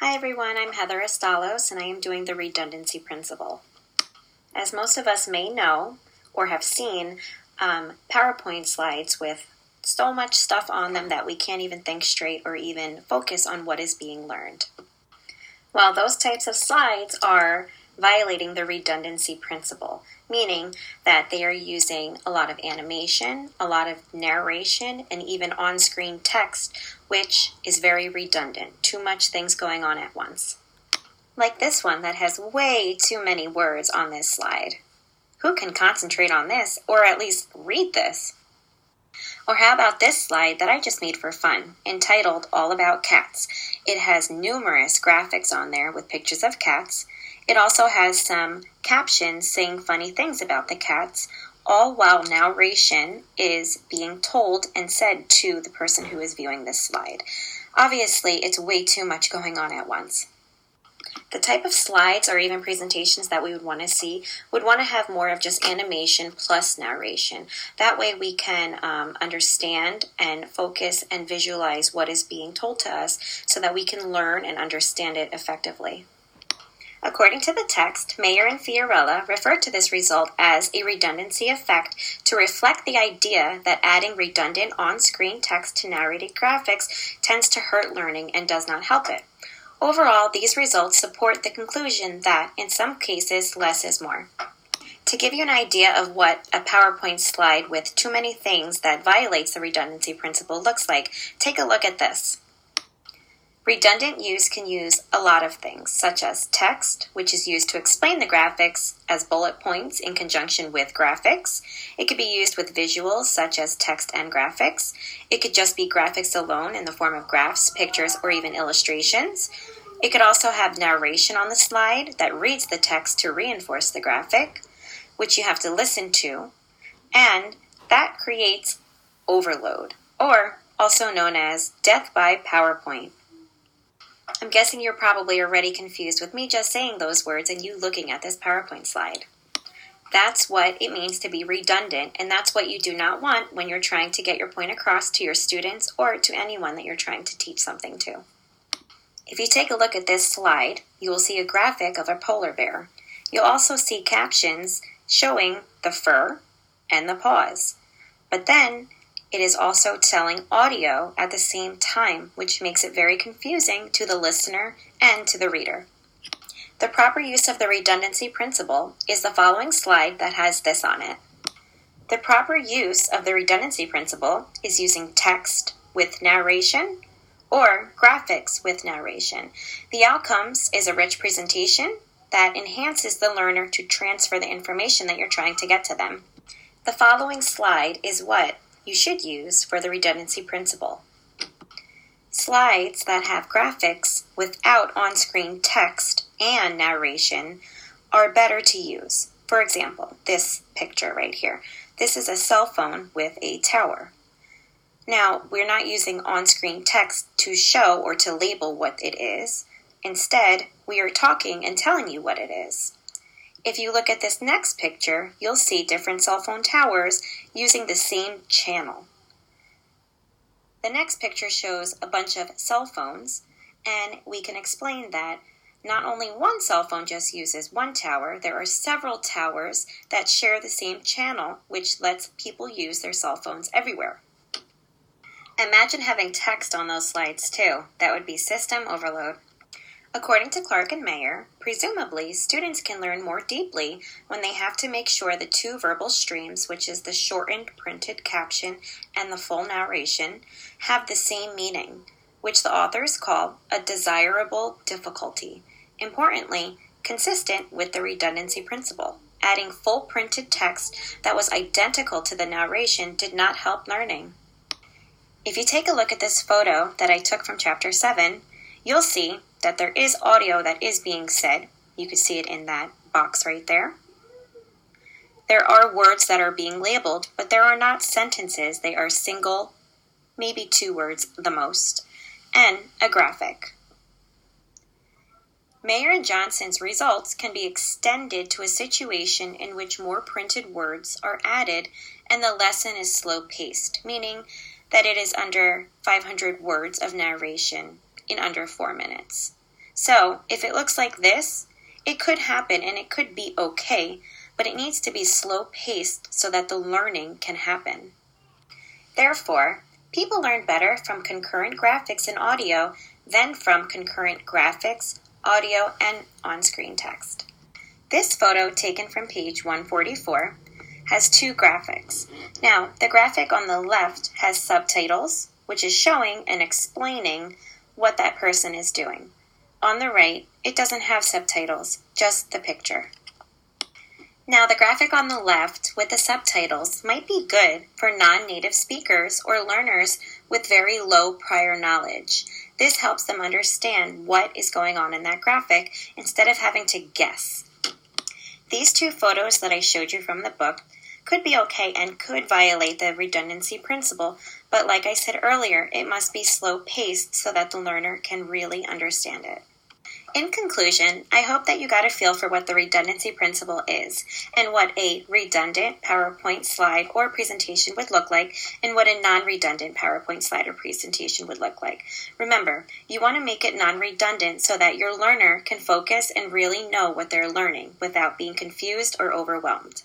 Hi everyone, I'm Heather Astalos and I am doing the redundancy principle. As most of us may know or have seen, PowerPoint slides with so much stuff on them that we can't even think straight or even focus on what is being learned. Well, those types of slides are violating the redundancy principle, meaning that they are using a lot of animation, a lot of narration, and even on-screen text, which is very redundant. Too much things going on at once. Like this one that has way too many words on this slide. Who can concentrate on this, or at least read this? Or how about this slide that I just made for fun, entitled All About Cats? It has numerous graphics on there with pictures of cats. It also has some captions saying funny things about the cats, all while narration is being told and said to the person who is viewing this slide. Obviously, it's way too much going on at once. The type of slides or even presentations that we would want to see would want to have more of just animation plus narration. That way we can understand and focus and visualize what is being told to us so that we can learn and understand it effectively. According to the text, Mayer and Fiorella refer to this result as a redundancy effect to reflect the idea that adding redundant on-screen text to narrated graphics tends to hurt learning and does not help it. Overall, these results support the conclusion that, in some cases, less is more. To give you an idea of what a PowerPoint slide with too many things that violates the redundancy principle looks like, take a look at this. Redundant use can use a lot of things, such as text, which is used to explain the graphics as bullet points in conjunction with graphics. It could be used with visuals, such as text and graphics. It could just be graphics alone in the form of graphs, pictures, or even illustrations. It could also have narration on the slide that reads the text to reinforce the graphic, which you have to listen to, and that creates overload, or also known as death by PowerPoint. I'm guessing you're probably already confused with me just saying those words and you looking at this PowerPoint slide. That's what it means to be redundant, and that's what you do not want when you're trying to get your point across to your students or to anyone that you're trying to teach something to. If you take a look at this slide, you will see a graphic of a polar bear. You'll also see captions showing the fur and the paws. But then it is also telling audio at the same time, which makes it very confusing to the listener and to the reader. The proper use of the redundancy principle is the following slide that has this on it. The proper use of the redundancy principle is using text with narration or graphics with narration. The outcomes is a rich presentation that enhances the learner to transfer the information that you're trying to get to them. The following slide is what you should use for the redundancy principle. Slides that have graphics without on-screen text and narration are better to use. For example, this picture right here. This is a cell phone with a tower. Now, we're not using on-screen text to show or to label what it is. Instead, we are talking and telling you what it is. If you look at this next picture, you'll see different cell phone towers using the same channel. The next picture shows a bunch of cell phones, and we can explain that not only one cell phone just uses one tower, there are several towers that share the same channel, which lets people use their cell phones everywhere. Imagine having text on those slides too. That would be system overload. According to Clark and Mayer, presumably, students can learn more deeply when they have to make sure the two verbal streams, which is the shortened printed caption and the full narration, have the same meaning, which the authors call a desirable difficulty. Importantly, consistent with the redundancy principle. Adding full printed text that was identical to the narration did not help learning. If you take a look at this photo that I took from Chapter 7, you'll see that there is audio that is being said. You can see it in that box right there. There are words that are being labeled, but there are not sentences. They are single, maybe 2 words the most, and a graphic. Mayer and Johnson's results can be extended to a situation in which more printed words are added and the lesson is slow-paced, meaning that it is under 500 words of narration in under 4 minutes. So if it looks like this, it could happen and it could be okay, but it needs to be slow-paced so that the learning can happen. Therefore, people learn better from concurrent graphics and audio than from concurrent graphics, audio, and on-screen text. This photo, taken from page 144, has two graphics. Now, the graphic on the left has subtitles, which is showing and explaining what that person is doing. On the right, it doesn't have subtitles, just the picture. Now, the graphic on the left with the subtitles might be good for non-native speakers or learners with very low prior knowledge. This helps them understand what is going on in that graphic instead of having to guess. These two photos that I showed you from the book could be okay and could violate the redundancy principle, but like I said earlier, it must be slow-paced so that the learner can really understand it. In conclusion, I hope that you got a feel for what the redundancy principle is and what a redundant PowerPoint slide or presentation would look like and what a non-redundant PowerPoint slide or presentation would look like. Remember, you want to make it non-redundant so that your learner can focus and really know what they're learning without being confused or overwhelmed.